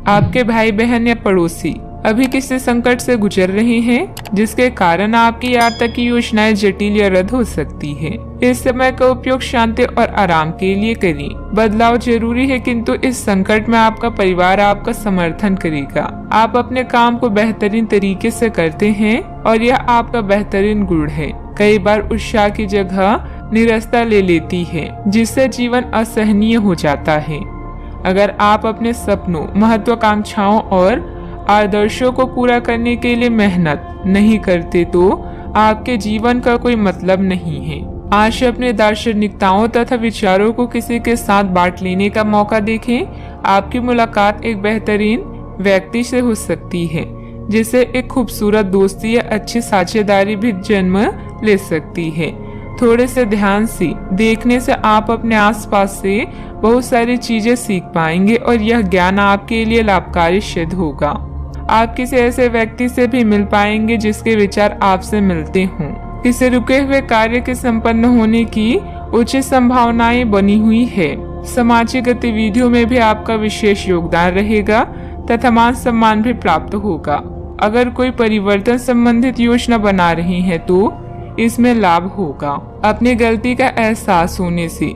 आपके भाई बहन या पड़ोसी अभी किसी संकट से गुजर रहे हैं, जिसके कारण आपकी यात्रा की योजनाएं जटिल या रद्द हो सकती है। इस समय का उपयोग शांति और आराम के लिए करें। बदलाव जरूरी है, किंतु इस संकट में आपका परिवार आपका समर्थन करेगा। आप अपने काम को बेहतरीन तरीके से करते हैं और यह आपका बेहतरीन गुण है। कई बार उत्साह की जगह निराशा ले लेती है, जिससे जीवन असहनीय हो जाता है। अगर आप अपने सपनों, महत्वाकांक्षाओं और आदर्शों को पूरा करने के लिए मेहनत नहीं करते तो आपके जीवन का कोई मतलब नहीं है। आज अपने दार्शनिकताओं तथा विचारों को किसी के साथ बांट लेने का मौका देखें। आपकी मुलाकात एक बेहतरीन व्यक्ति से हो सकती है, जिससे एक खूबसूरत दोस्ती या अच्छी साझेदारी भी जन्म ले सकती है। थोड़े से ध्यान से देखने से आप अपने आसपास से बहुत सारी चीजें सीख पाएंगे और यह ज्ञान आपके लिए लाभकारी सिद्ध होगा। आप किसी ऐसे व्यक्ति से भी मिल पाएंगे जिसके विचार आपसे मिलते हों। किसी रुके हुए कार्य के संपन्न होने की उचित संभावनाएं बनी हुई है। सामाजिक गतिविधियों में भी आपका विशेष योगदान रहेगा तथा मान सम्मान भी प्राप्त होगा। अगर कोई परिवर्तन संबंधित योजना बना रही है तो इसमें लाभ होगा। अपनी गलती का एहसास होने से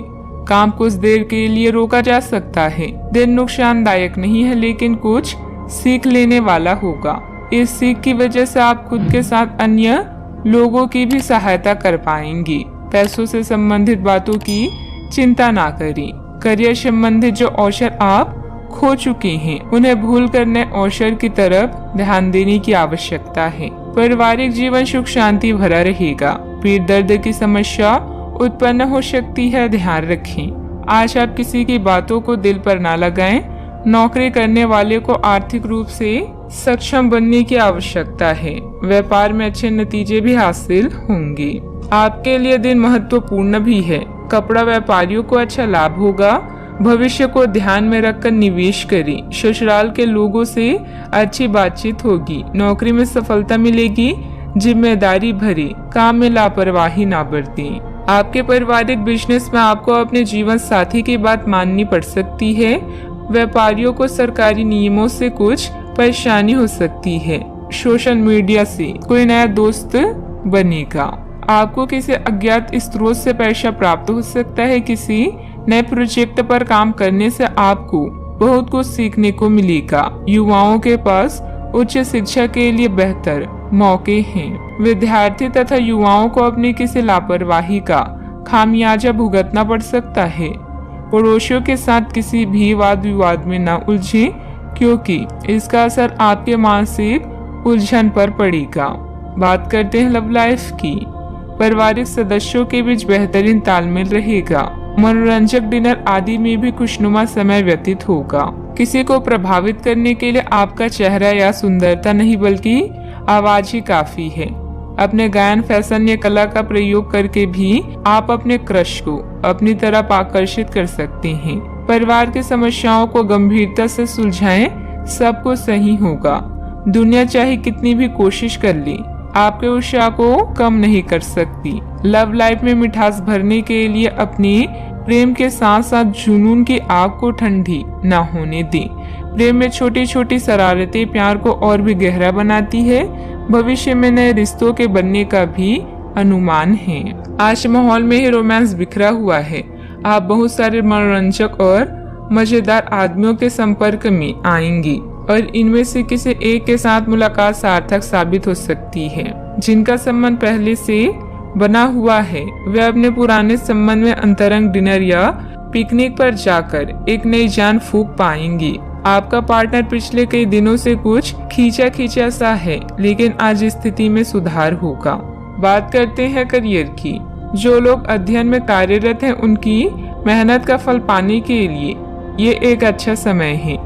काम कुछ देर के लिए रोका जा सकता है। दिन नुकसानदायक नहीं है, लेकिन कुछ सीख लेने वाला होगा। इस सीख की वजह से आप खुद के साथ अन्य लोगों की भी सहायता कर पाएंगे। पैसों से संबंधित बातों की चिंता ना करें। करियर संबंधित जो अवसर आप खो चुके हैं, उन्हें भूल कर नए अवसर की तरफ ध्यान देने की आवश्यकता है। पारिवारिक जीवन सुख शांति भरा रहेगा। पीठ दर्द की समस्या उत्पन्न हो सकती है, ध्यान रखें। आज आप किसी की बातों को दिल पर ना लगाएं। नौकरी करने वाले को आर्थिक रूप से सक्षम बनने की आवश्यकता है। व्यापार में अच्छे नतीजे भी हासिल होंगे। आपके लिए दिन महत्वपूर्ण भी है। कपड़ा व्यापारियों को अच्छा लाभ होगा। भविष्य को ध्यान में रखकर निवेश करें। ससुराल के लोगों से अच्छी बातचीत होगी। नौकरी में सफलता मिलेगी। जिम्मेदारी भरे काम में लापरवाही ना बरतें। आपके पारिवारिक बिजनेस में आपको अपने जीवन साथी की बात माननी पड़ सकती है। व्यापारियों को सरकारी नियमों से कुछ परेशानी हो सकती है। सोशल मीडिया से कोई नया दोस्त बनेगा। आपको किसी अज्ञात स्रोत से पैसा प्राप्त हो सकता है। किसी नए प्रोजेक्ट पर काम करने से आपको बहुत कुछ सीखने को मिलेगा। युवाओं के पास उच्च शिक्षा के लिए बेहतर मौके हैं। विद्यार्थी तथा युवाओं को अपनी किसी लापरवाही का खामियाजा भुगतना पड़ सकता है। पड़ोसियों के साथ किसी भी वाद विवाद में न उलझें, क्योंकि इसका असर आपके मानसिक उलझन पर पड़ेगा। बात करते हैं लव लाइफ की। पारिवारिक सदस्यों के बीच बेहतरीन तालमेल रहेगा। मनोरंजक डिनर आदि में भी खुशनुमा समय व्यतीत होगा। किसी को प्रभावित करने के लिए आपका चेहरा या सुंदरता नहीं, बल्कि आवाज ही काफी है। अपने गायन, फैशन या कला का प्रयोग करके भी आप अपने क्रश को अपनी तरफ आकर्षित कर सकते हैं। परिवार की समस्याओं को गंभीरता से सुलझाएं, सब कुछ सही होगा। दुनिया चाहे कितनी भी कोशिश कर ले, आपके उत्साह को कम नहीं कर सकती। लव लाइफ में मिठास भरने के लिए अपने प्रेम के साथ साथ जुनून की आग को ठंडी न होने दें। प्रेम में छोटी छोटी शरारतें प्यार को और भी गहरा बनाती है। भविष्य में नए रिश्तों के बनने का भी अनुमान है। आज माहौल में ही रोमांस बिखरा हुआ है। आप बहुत सारे मनोरंजक और मजेदार आदमियों के संपर्क में आएंगी और इनमें से किसी एक के साथ मुलाकात सार्थक साबित हो सकती है। जिनका संबंध पहले से बना हुआ है, वे अपने पुराने संबंध में अंतरंग डिनर या पिकनिक पर जाकर एक नई जान फूंक पाएंगी। आपका पार्टनर पिछले कई दिनों से कुछ खींचा सा है, लेकिन आज स्थिति में सुधार होगा। बात करते हैं करियर की। जो लोग अध्ययन में कार्यरत हैं, उनकी मेहनत का फल पाने के लिए ये एक अच्छा समय है।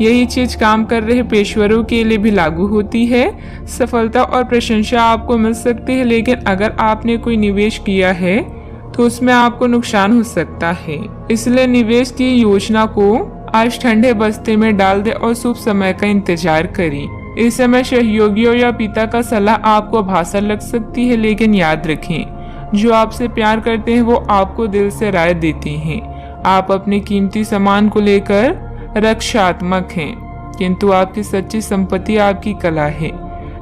यही चीज काम कर रहे पेशेवरों के लिए भी लागू होती है। सफलता और प्रशंसा आपको मिल सकती है, लेकिन अगर आपने कोई निवेश किया है तो उसमें आपको नुकसान हो सकता है। इसलिए निवेश की योजना को आज ठंडे बस्ते में डाल दे और शुभ समय का इंतजार करें। इस समय सहयोगियों या पिता का सलाह आपको भाषा लग सकती है, लेकिन याद रखें, जो आपसे प्यार करते हैं वो आपको दिल से राय देते हैं। आप अपने कीमती सामान को लेकर रक्षात्मक हैं। किंतु आपकी सच्ची संपत्ति आपकी कला है।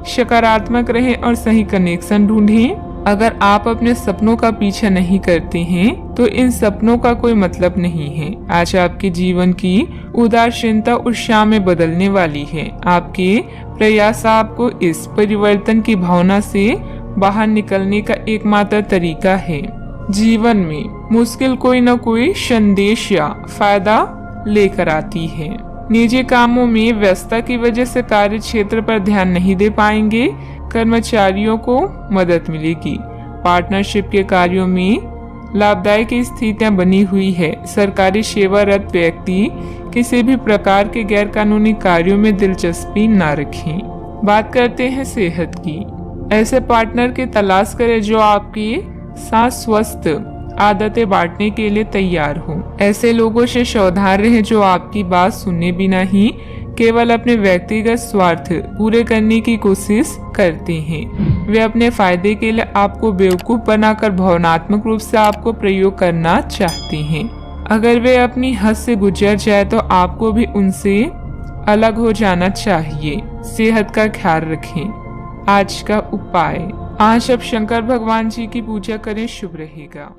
सकारात्मक रहें और सही कनेक्शन ढूंढें। अगर आप अपने सपनों का पीछा नहीं करते हैं तो इन सपनों का कोई मतलब नहीं है। आज आपके जीवन की उदासीनता उत्साह में बदलने वाली है। आपके प्रयास आपको इस परिवर्तन की भावना से बाहर निकलने का एकमात्र तरीका है। जीवन में मुश्किल कोई न कोई संदेश या फायदा लेकर आती है। निजी कामों में व्यस्तता की वजह से कार्य क्षेत्र पर ध्यान नहीं दे पाएंगे। कर्मचारियों को मदद मिलेगी। पार्टनरशिप के कार्यों में लाभदायक स्थितियां बनी हुई है। सरकारी सेवारत व्यक्ति किसी भी प्रकार के गैर कानूनी कार्यों में दिलचस्पी न रखें। बात करते हैं सेहत की। ऐसे पार्टनर की तलाश करें जो आपके साथ स्वस्थ आदतें बांटने के लिए तैयार हो। ऐसे लोगों से सावधान रहें जो आपकी बात सुने बिना ही केवल अपने व्यक्तिगत स्वार्थ पूरे करने की कोशिश करते हैं। वे अपने फायदे के लिए आपको बेवकूफ बनाकर भावनात्मक रूप से आपको प्रयोग करना चाहते हैं। अगर वे अपनी हद से गुजर जाए तो आपको भी उनसे अलग हो जाना चाहिए। सेहत का ख्याल रखें। आज का उपाय, आज आप शंकर भगवान जी की पूजा करें, शुभ रहेगा।